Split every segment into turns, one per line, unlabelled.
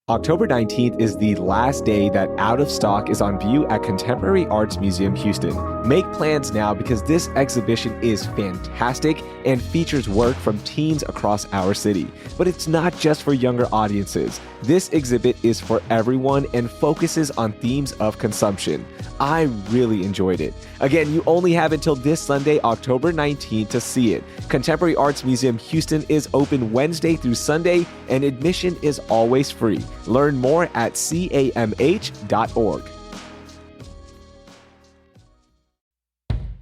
October 19th is the last day that Out of Stock is on view at Contemporary Arts Museum Houston. Make plans now because this exhibition is fantastic and features work from teens across our city. But it's not just for younger audiences. This exhibit is for everyone and focuses on themes of consumption. I really enjoyed it. Again, you only have until this Sunday, October 19th to see it. Contemporary Arts Museum Houston is open Wednesday through Sunday, and admission is always free. Learn more at camh.org.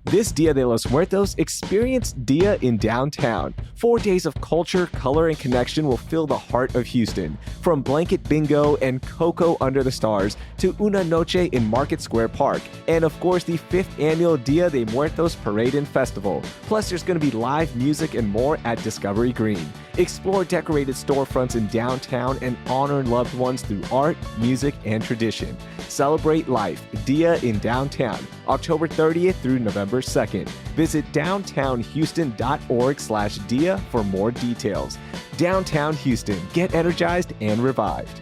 This Dia de los Muertos, experience Dia in downtown. 4 days of culture, color, and connection will fill the heart of Houston. From blanket bingo and cocoa under the stars to Una Noche in Market Square Park. And of course, the 5th annual Dia de Muertos Parade and Festival. Plus, there's going to be live music and more at Discovery Green. Explore decorated storefronts in downtown and honor loved ones through art, music, and tradition. Celebrate life, Dia in downtown, October 30th through November 2nd. Visit downtownhouston.org/Dia for more details. Downtown Houston, get energized and revived.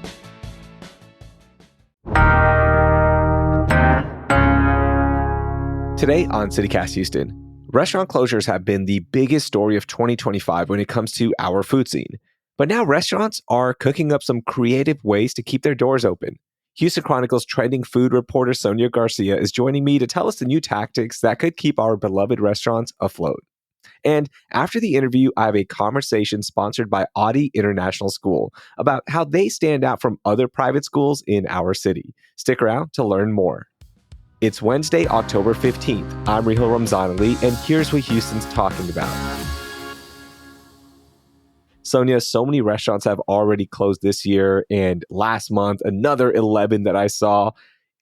Today on CityCast Houston, restaurant closures have been the biggest story of 2025 when it comes to our food scene. But now restaurants are cooking up some creative ways to keep their doors open. Houston Chronicle's trending food reporter Sonia Garcia is joining me to tell us the new tactics that could keep our beloved restaurants afloat. And after the interview, I have a conversation sponsored by Audi International School about how they stand out from other private schools in our city. Stick around to learn more. It's Wednesday, October 15th. I'm Raheel Ramzanali, and here's what Houston's talking about. Sonia, so many restaurants have already closed this year, and last month, another 11 that I saw.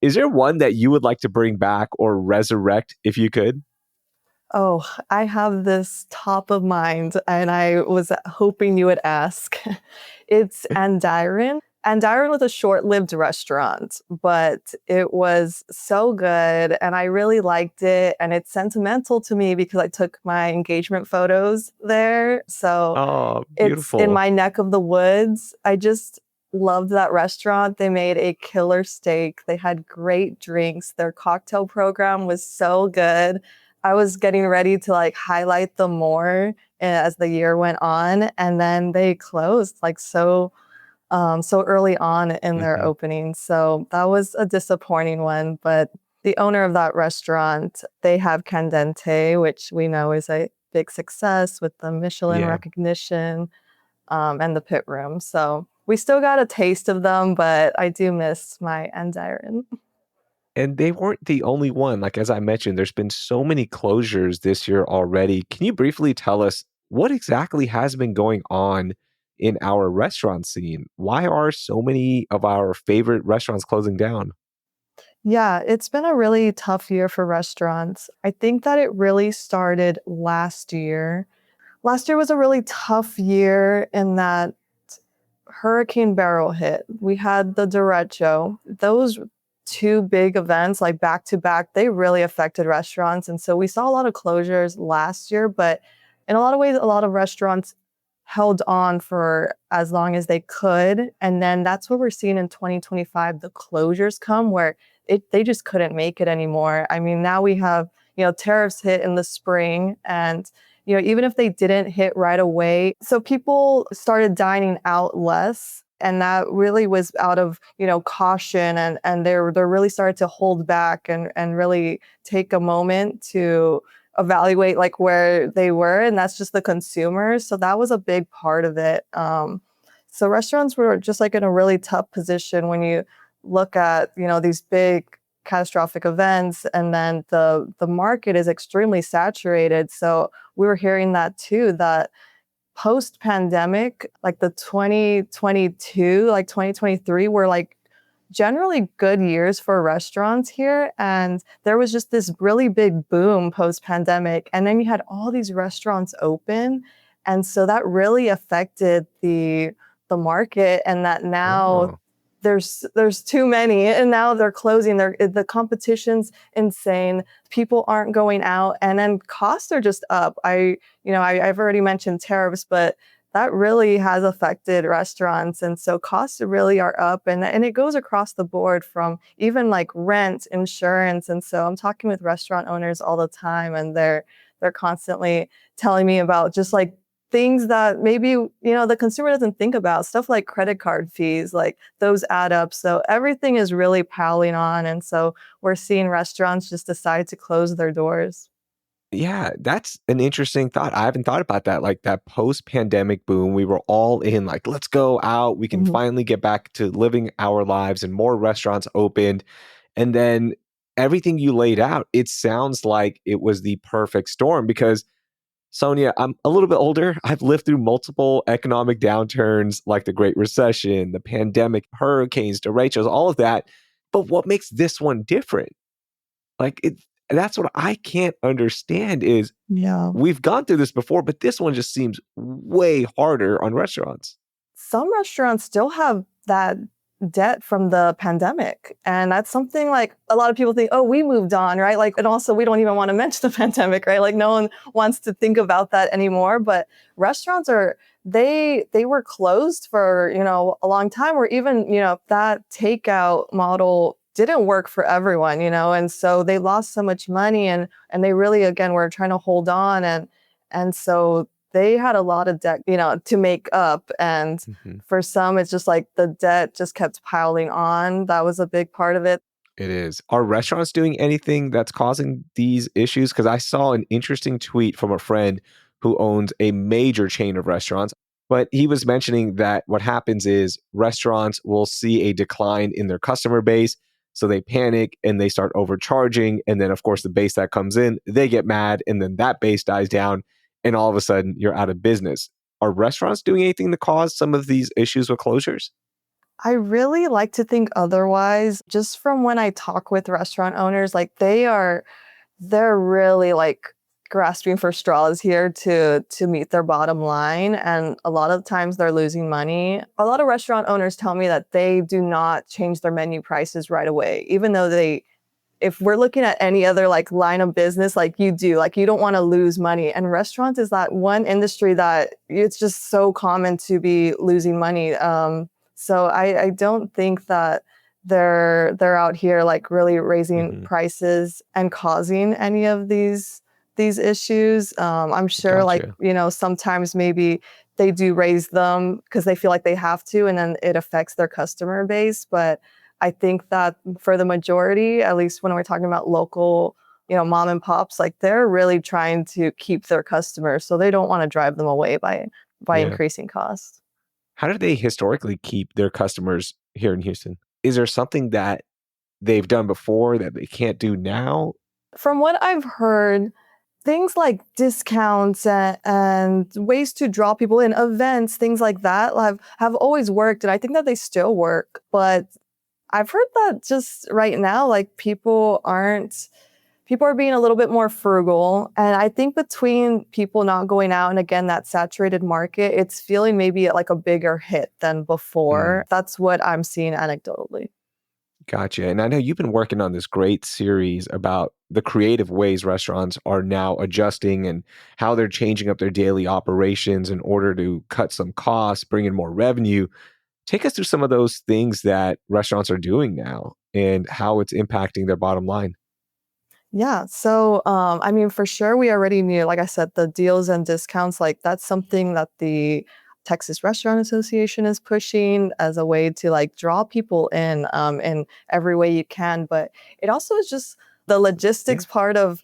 Is there one that you would like to bring back or resurrect if you could?
Oh, I have this top of mind, and I was hoping you would ask. It's Andiron. Andiron was a short-lived restaurant, but it was so good, and I really liked it, and it's sentimental to me because I took my engagement photos there, so
beautiful.
It's in my neck of the woods. I just loved that restaurant. They made a killer steak. They had great drinks. Their cocktail program was so good. I was getting ready to highlight them more as the year went on, and then they closed so early on in their opening. So that was a disappointing one. But the owner of that restaurant, they have Candente, which we know is a big success with the Michelin recognition and the pit room. So we still got a taste of them, but I do miss my Andiron.
And they weren't the only one. Like, as I mentioned, there's been so many closures this year already. Can you briefly tell us what exactly has been going on in our restaurant scene? Why are so many of our favorite restaurants closing down?
Yeah, it's been a really tough year for restaurants. I think that it really started last year. Last year was a really tough year in that Hurricane Beryl hit. We had the derecho. Those two big events, back to back, they really affected restaurants. And so we saw a lot of closures last year, but in a lot of ways, a lot of restaurants held on for as long as they could. And then that's what we're seeing in 2025. The closures come where they just couldn't make it anymore. I mean, now we have, tariffs hit in the spring, and even if they didn't hit right away, so people started dining out less. And that really was out of, caution, and they're really started to hold back and really take a moment to evaluate where they were, and that's just the consumers. So that was a big part of it. So restaurants were just in a really tough position when you look at these big catastrophic events, and then the market is extremely saturated. So we were hearing that too, that post-pandemic, the 2022, 2023 were generally good years for restaurants here. And there was just this really big boom post-pandemic. And then you had all these restaurants open. And so that really affected the market, and that now there's too many, and now they're closing. The competition's insane. People aren't going out, and then costs are just up. I've already mentioned tariffs, but that really has affected restaurants. And so costs really are up, and it goes across the board from even like rent, insurance. And so I'm talking with restaurant owners all the time, and they're constantly telling me about just like things that maybe, the consumer doesn't think about, stuff like credit card fees, like those add up. So everything is really piling on. And so we're seeing restaurants just decide to close their doors.
Yeah, that's an interesting thought. I haven't thought about that. Like that post-pandemic boom, we were all in like, let's go out. We can
Mhm.
finally get back to living our lives and more restaurants opened. And then everything you laid out, it sounds like it was the perfect storm because Sonia, I'm a little bit older. I've lived through multiple economic downturns like the Great Recession, the pandemic, hurricanes, derechos, all of that. But what makes this one different? Like that's what I can't understand is
Yeah.
we've gone through this before, but this one just seems way harder on restaurants.
Some restaurants still have that debt from the pandemic. And that's something like a lot of people think, oh, we moved on, right? Like, and also we don't even want to mention the pandemic, right? Like no one wants to think about that anymore. But restaurants they were closed for, a long time, or even, that takeout model didn't work for everyone, and so they lost so much money, and they really again were trying to hold on, and so they had a lot of debt, to make up. And
Mhm.
for some, it's just like the debt just kept piling on. That was a big part of it.
It is. Are restaurants doing anything that's causing these issues? Because I saw an interesting tweet from a friend who owns a major chain of restaurants, but he was mentioning that what happens is restaurants will see a decline in their customer base. So they panic and they start overcharging. And then, of course, the base that comes in, they get mad. And then that base dies down. And all of a sudden, you're out of business. Are restaurants doing anything to cause some of these issues with closures?
I really like to think otherwise. Just from when I talk with restaurant owners, like they're really like grasping for straws here to meet their bottom line, and a lot of times they're losing money. A lot of restaurant owners tell me that they do not change their menu prices right away, even though they if we're looking at any other like line of business, like you don't want to lose money. And restaurants is that one industry that it's just so common to be losing money. So I don't think that they're out here like really raising
Hmm.
prices and causing any of these issues. I'm sure like,
Gotcha.
sometimes maybe they do raise them because they feel like they have to, and then it affects their customer base. But I think that for the majority, at least when we're talking about local, mom and pops, like they're really trying to keep their customers, so they don't want to drive them away by
Yeah.
increasing costs.
How do they historically keep their customers here in Houston? Is there something that they've done before that they can't do now?
From what I've heard, things like discounts and ways to draw people in, events, things like that have always worked, and I think that they still work. But I've heard that just right now, like people are being a little bit more frugal. And I think between people not going out and again, that saturated market, it's feeling maybe like a bigger hit than
Mm,
before. That's what I'm seeing anecdotally.
gotcha. And I know you've been working on this great series about the creative ways restaurants are now adjusting and how they're changing up their daily operations in order to cut some costs, bring in more revenue. Take us through some of those things that restaurants are doing now and how it's impacting their bottom line.
Yeah. So, I mean, for sure, we already knew, like I said, the deals and discounts, like that's something that the Texas Restaurant Association is pushing as a way to like draw people in every way you can. But it also is just the
Yeah.
logistics part of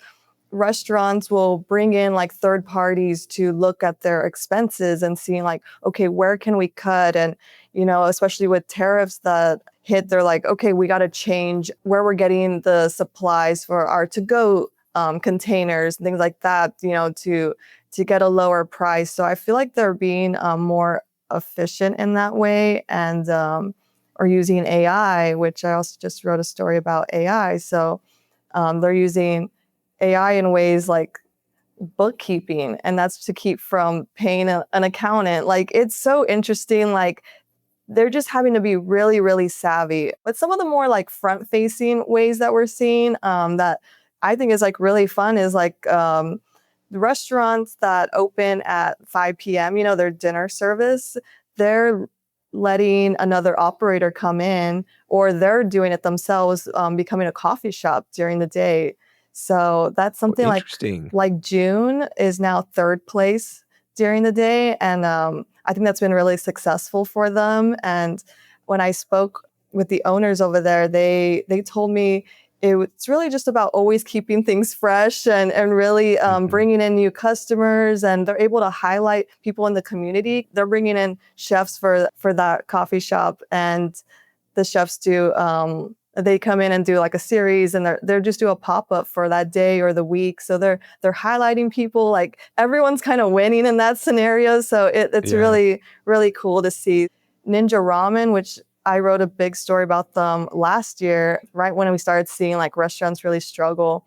restaurants will bring in like third parties to look at their expenses and seeing like, okay, where can we cut? And, especially with tariffs that hit, they're like, okay, we got to change where we're getting the supplies for our to go containers and things like that, to get a lower price. So I feel like they're being more efficient in that way, and or using AI, which I also just wrote a story about AI. So they're using AI in ways like bookkeeping, and that's to keep from paying an accountant. Like it's so interesting. Like they're just having to be really, really savvy. But some of the more like front facing ways that we're seeing that I think is like really fun is like The restaurants that open at 5 p.m., their dinner service, they're letting another operator come in, or they're doing it themselves, becoming a coffee shop during the day. So that's
Well,
something
interesting.
like June is now third place during the day. And I think that's been really successful for them. And when I spoke with the owners over there, they told me it's really just about always keeping things fresh and really
Mhm.
bringing in new customers, and they're able to highlight people in the community. They're bringing in chefs for that coffee shop, and the chefs do they come in and do like a series, and they're just do a pop-up for that day or the week. So they're highlighting people. Like everyone's kind of winning in that scenario. So it's
Yeah.
really, really cool to see. Ninja Ramen, which I wrote a big story about them last year, right when we started seeing like restaurants really struggle.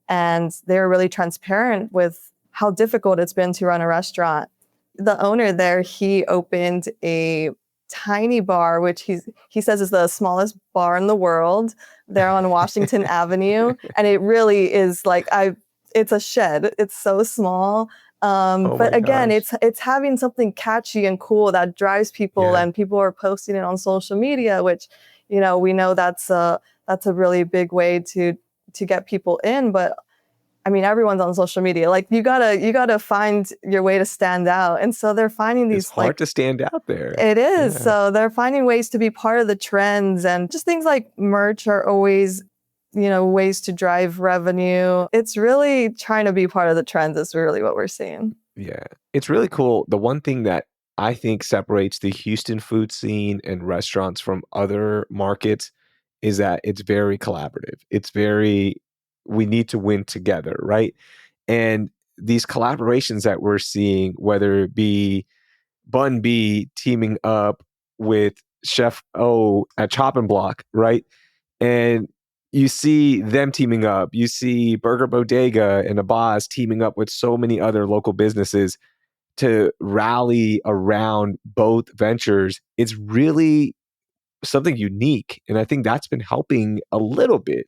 And they were really transparent with how difficult it's been to run a restaurant. The owner there, he opened a tiny bar, which he says is the smallest bar in the world. They're on Washington Avenue, and it really is like it's a shed. It's so small.
Oh my
But again,
gosh.
it's having something catchy and cool that drives people,
Yeah.
and people are posting it on social media, which we know that's a really big way to get people in. But I mean, everyone's on social media. Like you gotta find your way to stand out. And so they're finding
It's
these
hard
like
to stand out there.
it is.
Yeah.
So they're finding ways to be part of the trends, and just things like merch are always, ways to drive revenue. It's really trying to be part of the trends is really what we're seeing.
Yeah. It's really cool. The one thing that I think separates the Houston food scene and restaurants from other markets is that it's very collaborative. It's very, we need to win together, right? And these collaborations that we're seeing, whether it be Bun B teaming up with Chef O at Chop and Block, right? And you see them teaming up. You see Burger Bodega and Abbas teaming up with so many other local businesses to rally around both ventures. It's really something unique. And I think that's been helping a little bit.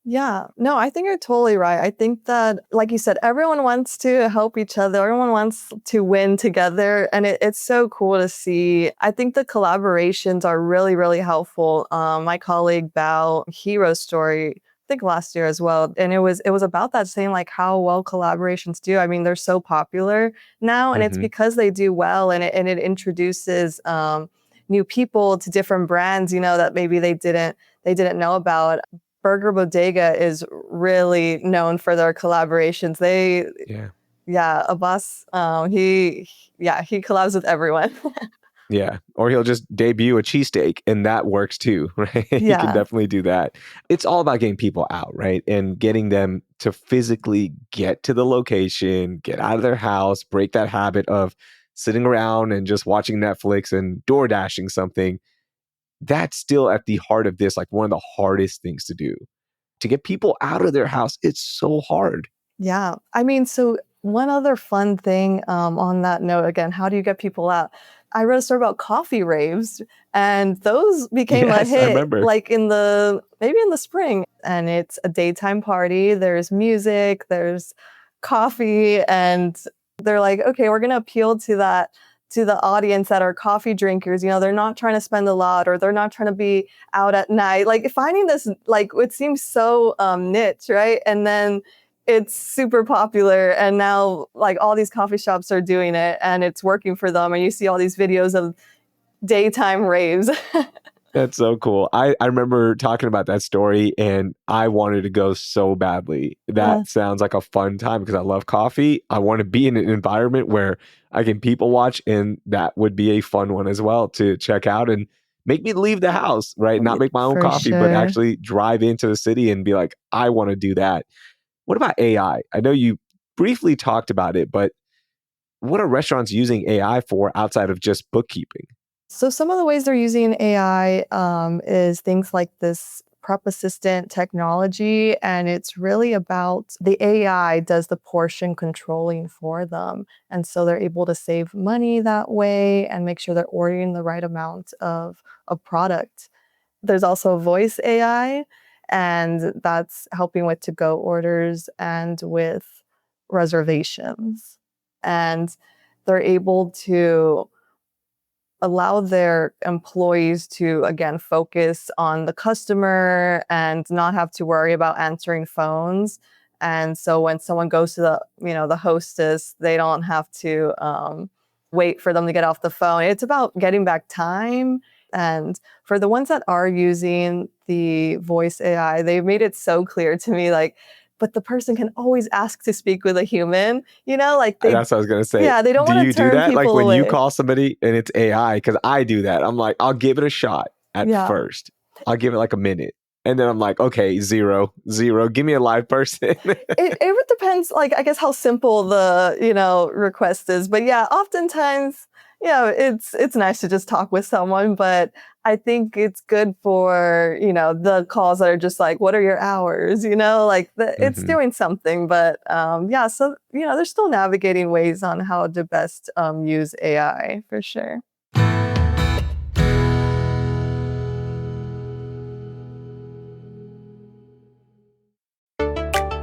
Yeah, no, I think you're totally right. I think that, like you said, everyone wants to help each other. Everyone wants to win together. And it's so cool to see. I think the collaborations are really, really helpful. My colleague Bao, he wrote a story, I think last year as well. And it was about that, saying like how well collaborations do. I mean, they're so popular now, and it's
Hmm.
because they do well, and it introduces new people to different brands, that maybe they didn't know about. Burger Bodega is really known for their collaborations.
Yeah.
Yeah, Abbas, he collabs with everyone.
Yeah. Or he'll just debut a cheesesteak and that works too, right? He can
Yeah,
definitely do that. It's all about getting people out, right? And getting them to physically get to the location, get out of their house, break that habit of sitting around and just watching Netflix and door dashing something. That's still at the heart of this, like one of the hardest things to do. To get people out of their house, it's so hard.
yeah. I mean, so one other fun thing on that note, again, how do you get people out? I wrote a story about coffee raves, and those became a
Yes, I
hit
remember.
like maybe in the spring. And it's a daytime party. There's music, there's coffee, and they're like, okay, we're gonna appeal to the audience that are coffee drinkers. They're not trying to spend a lot, or they're not trying to be out at night. Like finding this, like it seems so niche, right? And then it's super popular, and now like all these coffee shops are doing it, and it's working for them, and you see all these videos of daytime raves.
That's so cool. I remember talking about that story and I wanted to go so badly.
Yeah,
That sounds like a fun time because I love coffee. I want to be in an environment where I can people watch, and that would be a fun one as well to check out and make me leave the house, right? Not make my own
for
coffee, but
sure.
actually drive into the city and be like, I want to do that. What about AI? I know you briefly talked about it, but what are restaurants using AI for outside of just bookkeeping?
So some of the ways they're using AI is things like this prep assistant technology, and it's really about the AI does the portion controlling for them, and so they're able to save money that way and make sure they're ordering the right amount of product. There's also voice AI, and that's helping with to-go orders and with reservations. And they're able to allow their employees to, again, focus on the customer and not have to worry about answering phones. And so when someone goes to the hostess, they don't have to wait for them to get off the phone. It's about getting back time. And for the ones that are using the voice AI, they've made it so clear to me, like, but the person can always ask to speak with a human, like
That's what I was going to say.
yeah, they don't
Do
want
you
to
do
turn
that? Like
people
when you
away.
call somebody and it's AI, because I do that. I'm like, I'll give it a shot at
Yeah.
first. I'll give it like a minute. And then I'm like, okay, zero. Give me a live person.
It depends, like, I guess how simple the, request is. But yeah, oftentimes, it's nice to just talk with someone. But I think it's good for, the calls that are just like, what are your hours? Like it's
Mhm.
doing something. But yeah, so, they're still navigating ways on how to best use AI for sure.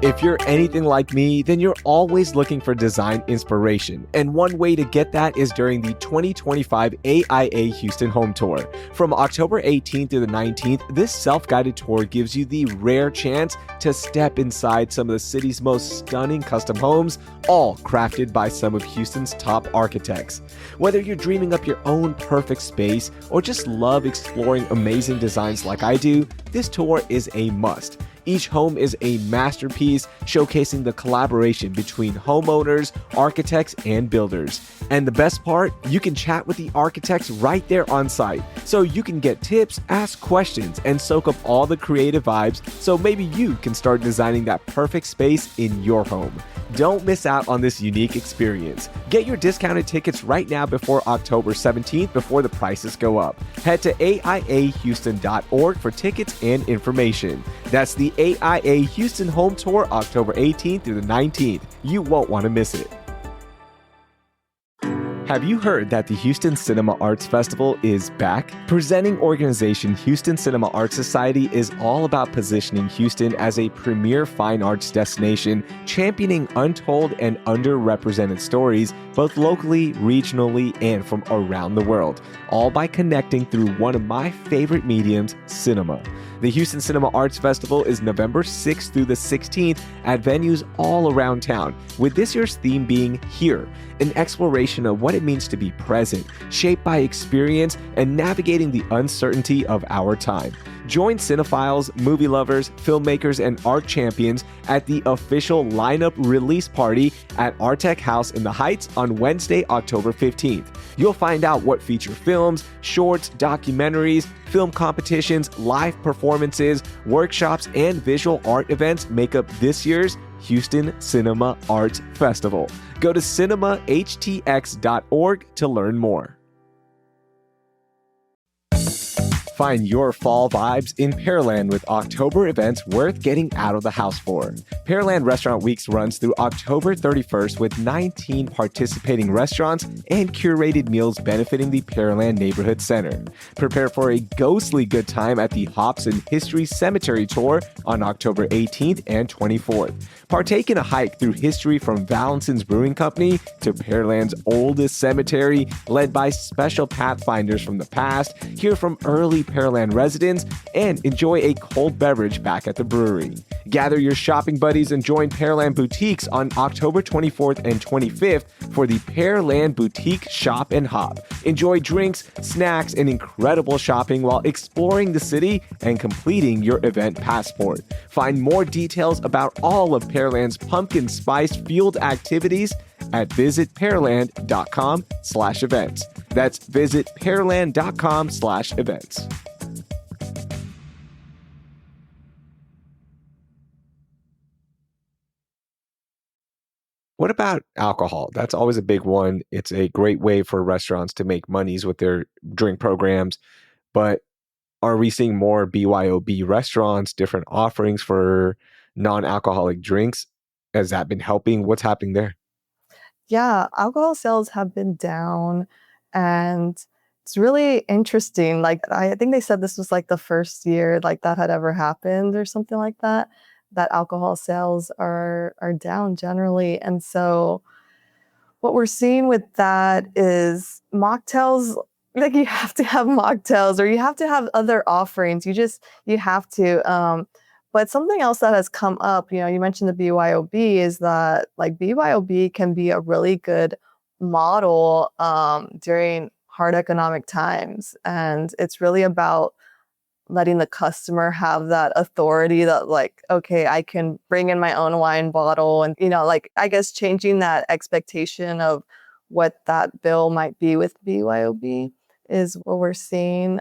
If you're anything like me, then you're always looking for design inspiration. And one way to get that is during the 2025 AIA Houston Home Tour. From October 18th through the 19th, this self-guided tour gives you the rare chance to step inside some of the city's most stunning custom homes, all crafted by some of Houston's top architects. Whether you're dreaming up your own perfect space or just love exploring amazing designs like I do, this tour is a must. Each home is a masterpiece showcasing the collaboration between homeowners, architects, and builders. And the best part, you can chat with the architects right there on site. So you can get tips, ask questions, and soak up all the creative vibes so maybe you can start designing that perfect space in your home. Don't miss out on this unique experience. Get your discounted tickets right now before October 17th before the prices go up. Head to AIAHouston.org for tickets and information. That's the AIA Houston Home Tour, October 18th through the 19th. You won't want to miss it. Have you heard that the Houston Cinema Arts Festival is back? Presenting organization Houston Cinema Arts Society is all about positioning Houston as a premier fine arts destination, championing untold and underrepresented stories, both locally, regionally, and from around the world, all by connecting through one of my favorite mediums, cinema. The Houston Cinema Arts Festival is November 6th through the 16th at venues all around town, with this year's theme being Here, an exploration of what it means to be present, shaped by experience, and navigating the uncertainty of our time. Join cinephiles, movie lovers, filmmakers, and art champions at the official lineup release party at Artec House in the Heights on Wednesday, October 15th. You'll find out what feature films, shorts, documentaries, film competitions, live performances, workshops, and visual art events make up this year's Houston Cinema Arts Festival. Go to cinemahtx.org to learn more. Find your fall vibes in Pearland with October events worth getting out of the house for. Pearland Restaurant Weeks runs through October 31st with 19 participating restaurants and curated meals benefiting the Pearland Neighborhood Center. Prepare for a ghostly good time at the Hops and History Cemetery Tour on October 18th and 24th. Partake in a hike through history from Valentin's Brewing Company to Pearland's oldest cemetery, led by special pathfinders from the past, hear from early Pearland residents, and enjoy a cold beverage back at the brewery. Gather your shopping buddies and join Pearland Boutiques on October 24th and 25th for the Pearland Boutique Shop and Hop. Enjoy drinks, snacks, and incredible shopping while exploring the city and completing your event passport. Find more details about all of Pearland's pumpkin spice fueled activities at visitpearland.com/events. That's visitpearland.com/events. What about alcohol? That's always a big one. It's a great way for restaurants to make monies with their drink programs. But are we seeing more BYOB restaurants, different offerings for non-alcoholic drinks? Has that been helping? What's happening there?
Yeah, alcohol sales have been down, and it's really interesting. Like, I think they said this was like the first year like that had ever happened or something like that. that alcohol sales are down generally. And so what we're seeing with that is mocktails, like you have to have mocktails or you have to have other offerings. You have to. But something else that has come up, you mentioned the BYOB, is that like BYOB can be a really good model during hard economic times. And it's really about letting the customer have that authority that like, okay, I can bring in my own wine bottle and, like, I guess changing that expectation of what that bill might be with BYOB is what we're seeing.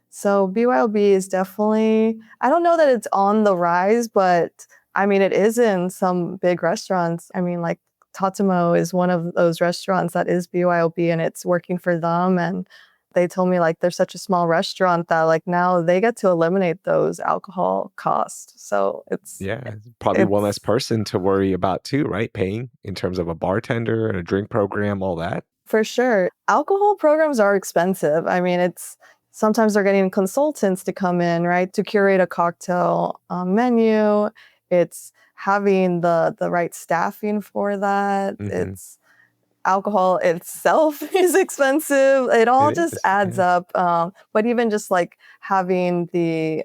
So BYOB is definitely, I don't know that it's on the rise, but I mean, it is in some big restaurants. I mean, like Tatamo is one of those restaurants that is BYOB and it's working for them. And they told me like they're such a small restaurant that like now they get to eliminate those alcohol costs. So
Yeah, probably one less
it's
person to worry about too, right? Paying in terms of a bartender and a drink program, all that.
for sure. Alcohol programs are expensive. I mean, it's sometimes they're getting consultants to come in, right, to curate a cocktail menu. It's having the right staffing for that.
Hmm.
It's alcohol itself is expensive. It all
It
just
is.
adds
Yeah.
up. But even just like having the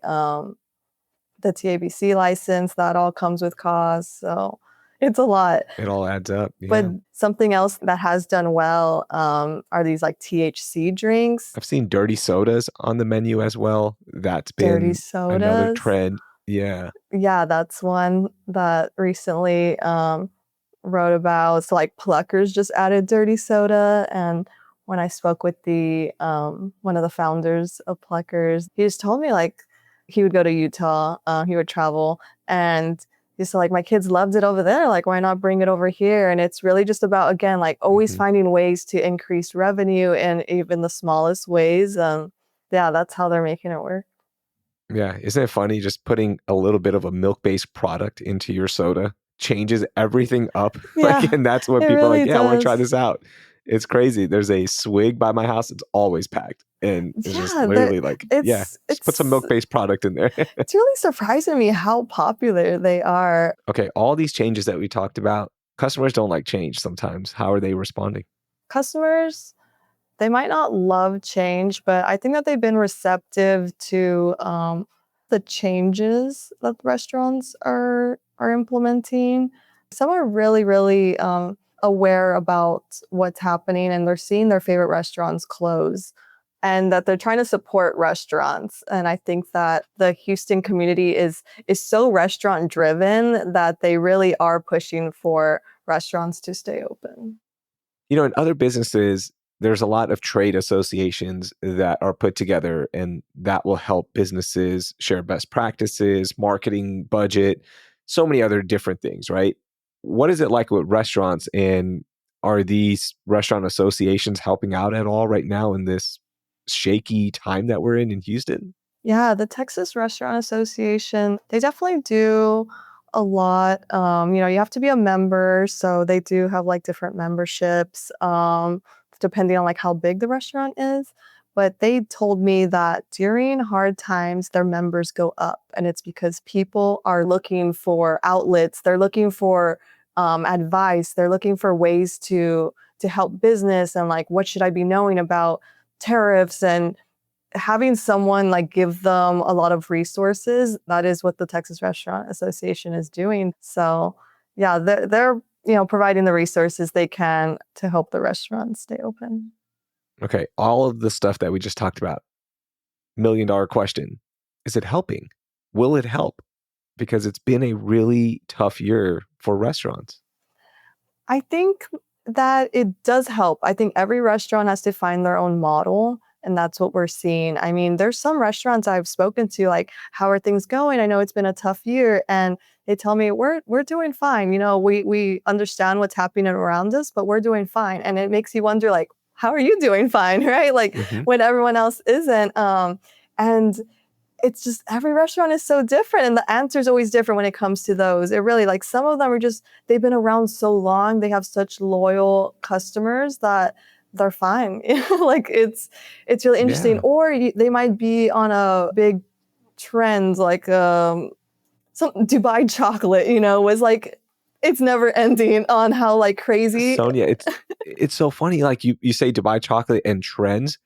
TABC license, that all comes with costs. So it's a lot.
It all adds up.
But
Yeah.
something else that has done well are these like THC drinks,
I've seen dirty sodas on the menu as well. That's
dirty
been another
sodas.
trend. Yeah.
Yeah, that's one that recently wrote about. So like Pluckers just added dirty soda. And when I spoke with the one of the founders of Pluckers, he just told me like he would go to Utah, he would travel, and he said like my kids loved it over there. Like why not bring it over here? And it's really just about again like always
Hmm.
finding ways to increase revenue in even the smallest ways. Yeah, that's how they're making it work.
Yeah. Isn't it funny? Just putting a little bit of a milk-based product into your soda changes everything up. Like,
Yeah,
and that's what
it
people are
really
like, yeah, I want to try
does.
this out. It's crazy. There's a swig by my house. It's always packed. And it's just
Yeah,
literally like, yeah,
it's
just put some
it's
milk-based product in there.
it's really surprising me how popular they are.
Okay. All these changes that we talked about, customers don't like change sometimes. How are they responding?
Customers, they might not love change, but I think that they've been receptive to the changes that restaurants are implementing. Some are really, really aware about what's happening, and they're seeing their favorite restaurants close, and that they're trying to support restaurants. And I think that the Houston community is so restaurant driven that they really are pushing for restaurants to stay open.
In other businesses, there's a lot of trade associations that are put together, and that will help businesses share best practices, marketing budget, so many other different things, right? What is it like with restaurants, and are these restaurant associations helping out at all right now in this shaky time that we're in Houston?
Yeah, the Texas Restaurant Association, they definitely do a lot. You have to be a member, so they do have like different memberships, depending on like how big the restaurant is. But they told me that during hard times, their members go up, and it's because people are looking for outlets, they're looking for advice, they're looking for ways to help business, and like what should I be knowing about tariffs, and having someone like give them a lot of resources. That is what the Texas Restaurant Association is doing. So yeah, they're providing the resources they can to help the restaurants stay open.
Okay, all of the stuff that we just talked about, $1 million question, is it helping? Will it help? Because it's been a really tough year for restaurants.
I think that it does help. I think every restaurant has to find their own model. And that's what we're seeing. I mean, there's some restaurants I've spoken to, like, how are things going? I know it's been a tough year. And they tell me we're doing fine. We understand what's happening around us, but we're doing fine. And it makes you wonder, like, how are you doing fine? Right? Like
Hmm.
when everyone else isn't. And it's just every restaurant is so different, and the answer is always different when it comes to those. It really, like, some of them are just they've been around so long, they have such loyal customers that they're fine. Like it's really interesting.
Yeah.
Or they might be on a big trend, like some Dubai chocolate, was like, it's never ending on how like crazy.
Sonia, it's so funny. Like you say Dubai chocolate and trends.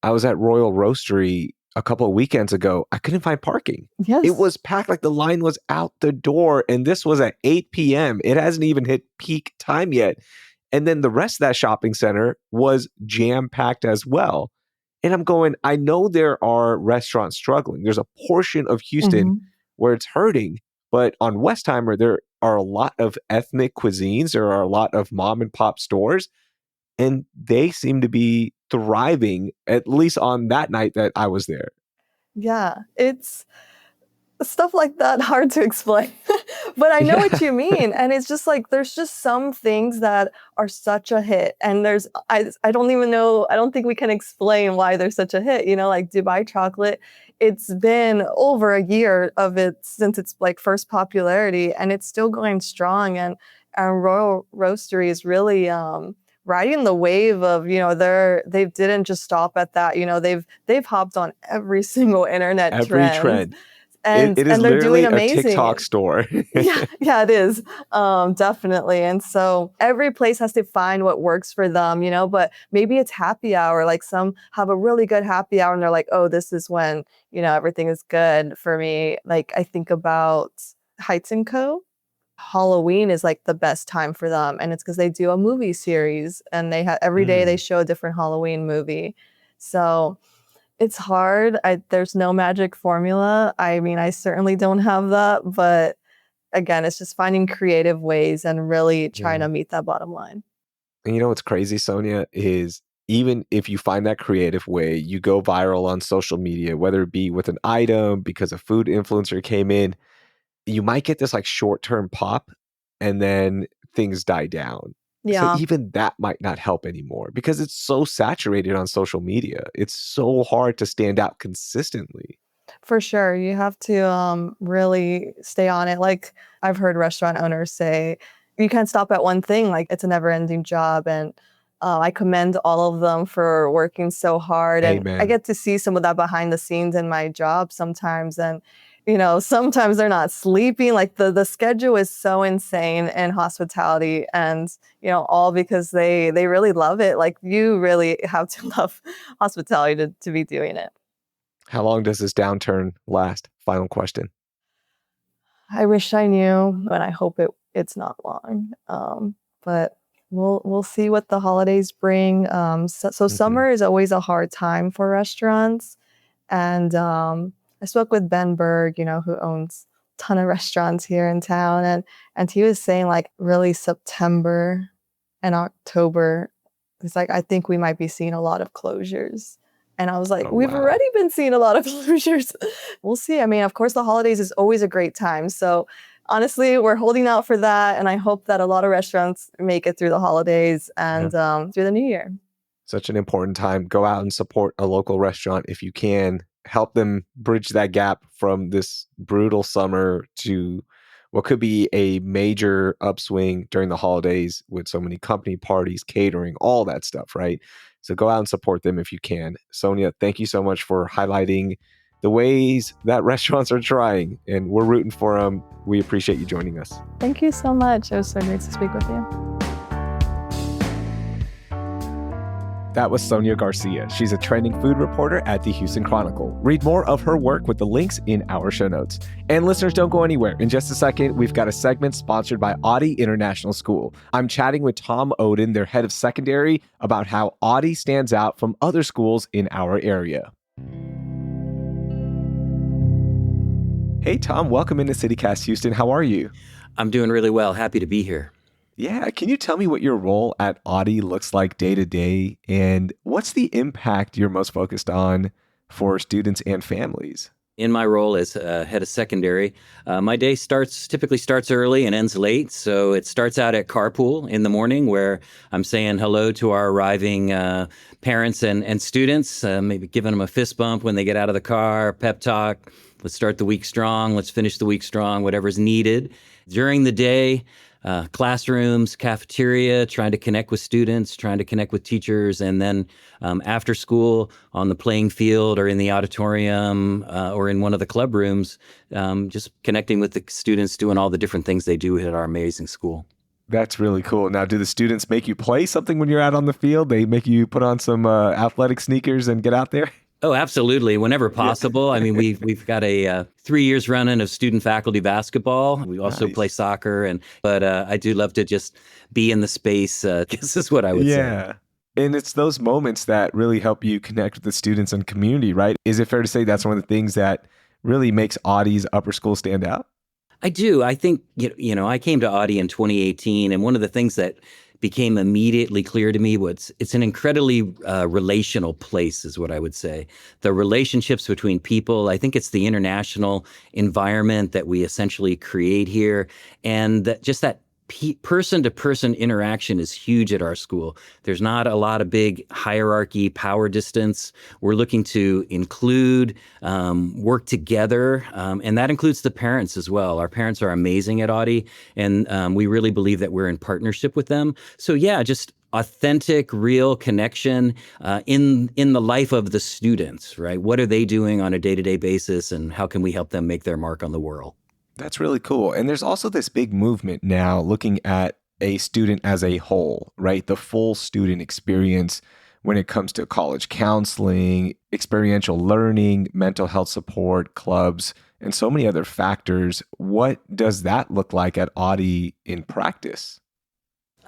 I was at Royal Roastery a couple of weekends ago. I couldn't find parking. It
Yes.
was packed, like the line was out the door. And this was at 8 p.m. It hasn't even hit peak time yet. And then the rest of that shopping center was jam-packed as well. And I'm going, I know there are restaurants struggling. There's a portion of Houston
Mhm.
where it's hurting. But on Westheimer, there are a lot of ethnic cuisines. There are a lot of mom and pop stores. And they seem to be thriving, at least on that night that I was there.
Yeah, it's stuff like that hard to explain. But I know what
Yeah.
you mean. And it's just like there's just some things that are such a hit. And I don't even know, I don't think we can explain why they're such a hit. Like Dubai chocolate, it's been over a year of it since its like first popularity, and it's still going strong. And Royal Roastery is really riding the wave of, they didn't just stop at that. They've hopped on every single internet
Every
trend,
trend.
and
It is
and they're doing
literally a
amazing.
TikTok store.
Yeah, yeah, it is. Definitely. And so every place has to find what works for them, but maybe it's happy hour. Like some have a really good happy hour and they're like, oh, this is when, everything is good for me. Like I think about Heights and Co. Halloween is like the best time for them. And it's because they do a movie series and they have every day they
Mm,
show a different Halloween movie. So it's hard. There's no magic formula. I mean, I certainly don't have that, but again, it's just finding creative ways and really trying
yeah.
to meet that bottom line.
And you know what's crazy, Sonia, is even if you find that creative way, you go viral on social media, whether it be with an item because a food influencer came in, you might get this like short-term pop and then things die down. So
Yeah,
even that might not help anymore because it's so saturated on social media. It's so hard to stand out consistently.
for sure. You have to really stay on it. Like I've heard restaurant owners say, you can't stop at one thing. Like it's a never ending job. And I commend all of them for working so hard. And I
Amen.
get to see some of that behind the scenes in my job sometimes. And, sometimes they're not sleeping. Like the schedule is so insane in hospitality. And, all because they really love it. Like you really have to love hospitality to be doing it.
How long does this downturn last? Final question.
I wish I knew, and I hope it's not long. But we'll see what the holidays bring. So
Mhm.
summer is always a hard time for restaurants, and I spoke with Ben Berg, who owns a ton of restaurants here in town, and he was saying like really September and October, it's like I think we might be seeing a lot of closures. And I was like,
Oh,
we've
wow.
already been seeing a lot of closures. We'll see. I mean, of course, the holidays is always a great time. So honestly, we're holding out for that. And I hope that a lot of restaurants make it through the holidays
Yeah.
and through the new year.
Such an important time. Go out and support a local restaurant if you can. Help them bridge that gap from this brutal summer to what could be a major upswing during the holidays with so many company parties, catering, all that stuff, right? So go out and support them if you can. Sonia, thank you so much for highlighting the ways that restaurants are trying, and we're rooting for them. We appreciate you joining us.
Thank you so much. It was so great to speak with you.
That was Sonia Garcia. She's a trending food reporter at the Houston Chronicle. Read more of her work with the links in our show notes. And listeners, don't go anywhere. In just a second, we've got a segment sponsored by Audi International School. I'm chatting with Tom Oden, their head of secondary, about how Audi stands out from other schools in our area. Hey, Tom, welcome into CityCast Houston. How are you?
I'm doing really well. Happy to be here.
Yeah, can you tell me what your role at Audi looks like day to day, and what's the impact you're most focused on for students and families?
In my role as head of secondary, my day typically starts early and ends late. So it starts out at carpool in the morning, where I'm saying hello to our arriving parents and students, maybe giving them a fist bump when they get out of the car, pep talk. Let's start the week strong. Let's finish the week strong, whatever's needed. During the day, classrooms, cafeteria, trying to connect with students, trying to connect with teachers, and then after school on the playing field or in the auditorium or in one of the club rooms, just connecting with the students, doing all the different things they do at our amazing school.
That's really cool. Now, do the students make you play something when you're out on the field? They make you put on some athletic sneakers and get out there?
Oh, absolutely. Whenever possible. I mean, we've got a 3 years running of student faculty basketball. We also play soccer, but I do love to just be in the space. This is what I would say.
Yeah. And it's those moments that really help you connect with the students and community, right? Is it fair to say that's one of the things that really makes Audie's upper school stand out?
I do. I think, I came to Audie in 2018, and one of the things that became immediately clear to me was it's an incredibly relational place, is what I would say. The relationships between people, I think it's the international environment that we essentially create here, and that person-to-person interaction is huge at our school. There's not a lot of big hierarchy, power distance. We're looking to include, work together, and that includes the parents as well. Our parents are amazing at Audie, and we really believe that we're in partnership with them. So yeah, just authentic, real connection in the life of the students, right? What are they doing on a day-to-day basis, and how can we help them make their mark on the world?
That's really cool. And there's also this big movement now looking at a student as a whole, right? The full student experience when it comes to college counseling, experiential learning, mental health support, clubs, and so many other factors. What does that look like at Audie in practice?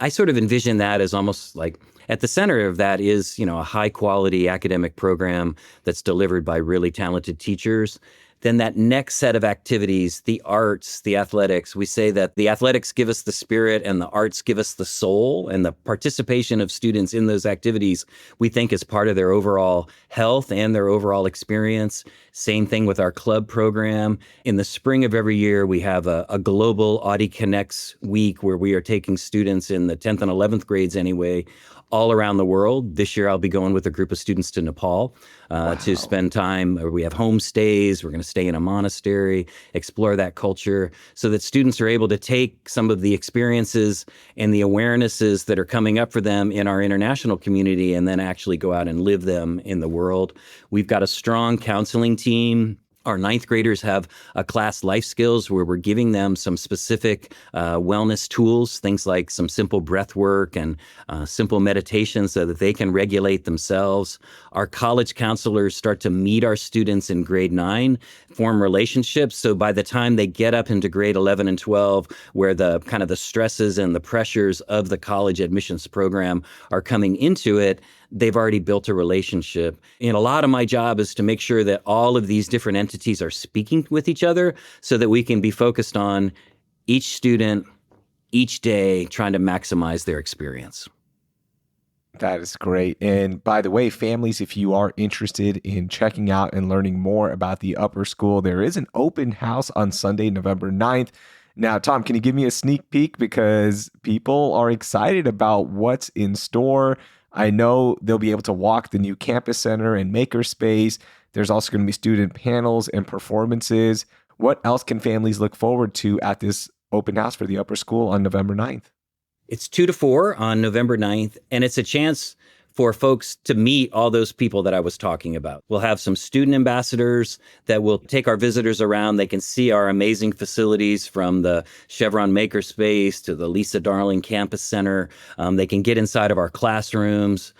I sort of envision that as almost like at the center of that is, a high quality academic program that's delivered by really talented teachers. Then that next set of activities, the arts, the athletics, we say that the athletics give us the spirit and the arts give us the soul, and the participation of students in those activities we think is part of their overall health and their overall experience. Same thing with our club program. In the spring of every year, we have a global Audie Connects week where we are taking students in the 10th and 11th grades anyway, all around the world. This year, I'll be going with a group of students to Nepal to spend time. We have homestays. We're going to stay in a monastery, explore that culture so that students are able to take some of the experiences and the awarenesses that are coming up for them in our international community and then actually go out and live them in the world. We've got a strong counseling team. Our ninth graders have a class life skills where we're giving them some specific wellness tools, things like some simple breath work and simple meditation so that they can regulate themselves. Our college counselors start to meet our students in grade 9, form relationships. So by the time they get up into grade 11 and 12, where the kind of the stresses and the pressures of the college admissions program are coming into it, they've already built a relationship. And a lot of my job is to make sure that all of these different entities are speaking with each other so that we can be focused on each student, each day, trying to maximize their experience.
That is great. And by the way, families, if you are interested in checking out and learning more about the upper school, there is an open house on Sunday, November 9th. Now, Tom, can you give me a sneak peek? Because people are excited about what's in store. I know they'll be able to walk the new campus center and makerspace. There's also going to be student panels and performances. What else can families look forward to at this open house for the upper school on November 9th?
It's 2 to 4 on November 9th, and it's a chance for folks to meet all those people that I was talking about. We'll have some student ambassadors that will take our visitors around. They can see our amazing facilities from the Chevron Makerspace to the Lisa Darling Campus Center. They can get inside of our classrooms,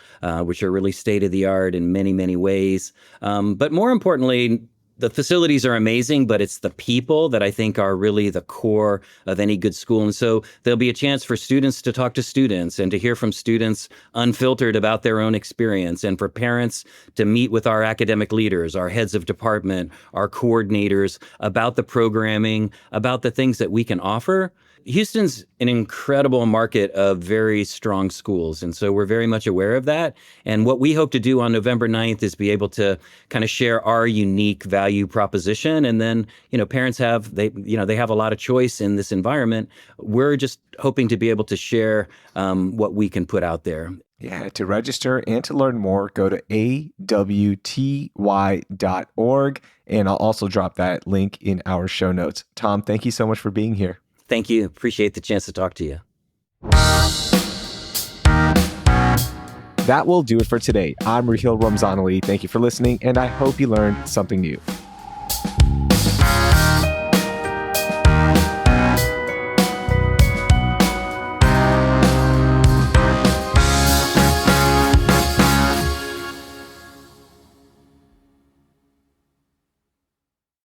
which are really state-of-the-art in many, many ways. But more importantly, the facilities are amazing, but it's the people that I think are really the core of any good school. And so there'll be a chance for students to talk to students and to hear from students unfiltered about their own experience, and for parents to meet with our academic leaders, our heads of department, our coordinators about the programming, about the things that we can offer. Houston's an incredible market of very strong schools, and so we're very much aware of that. And what we hope to do on November 9th is be able to kind of share our unique value proposition. And then, parents have a lot of choice in this environment. We're just hoping to be able to share what we can put out there.
Yeah, to register and to learn more, go to awty.org. And I'll also drop that link in our show notes. Tom, thank you so much for being here.
Thank you. Appreciate the chance to talk to you.
That will do it for today. I'm Raheel Ramzanali. Thank you for listening, and I hope you learned something new.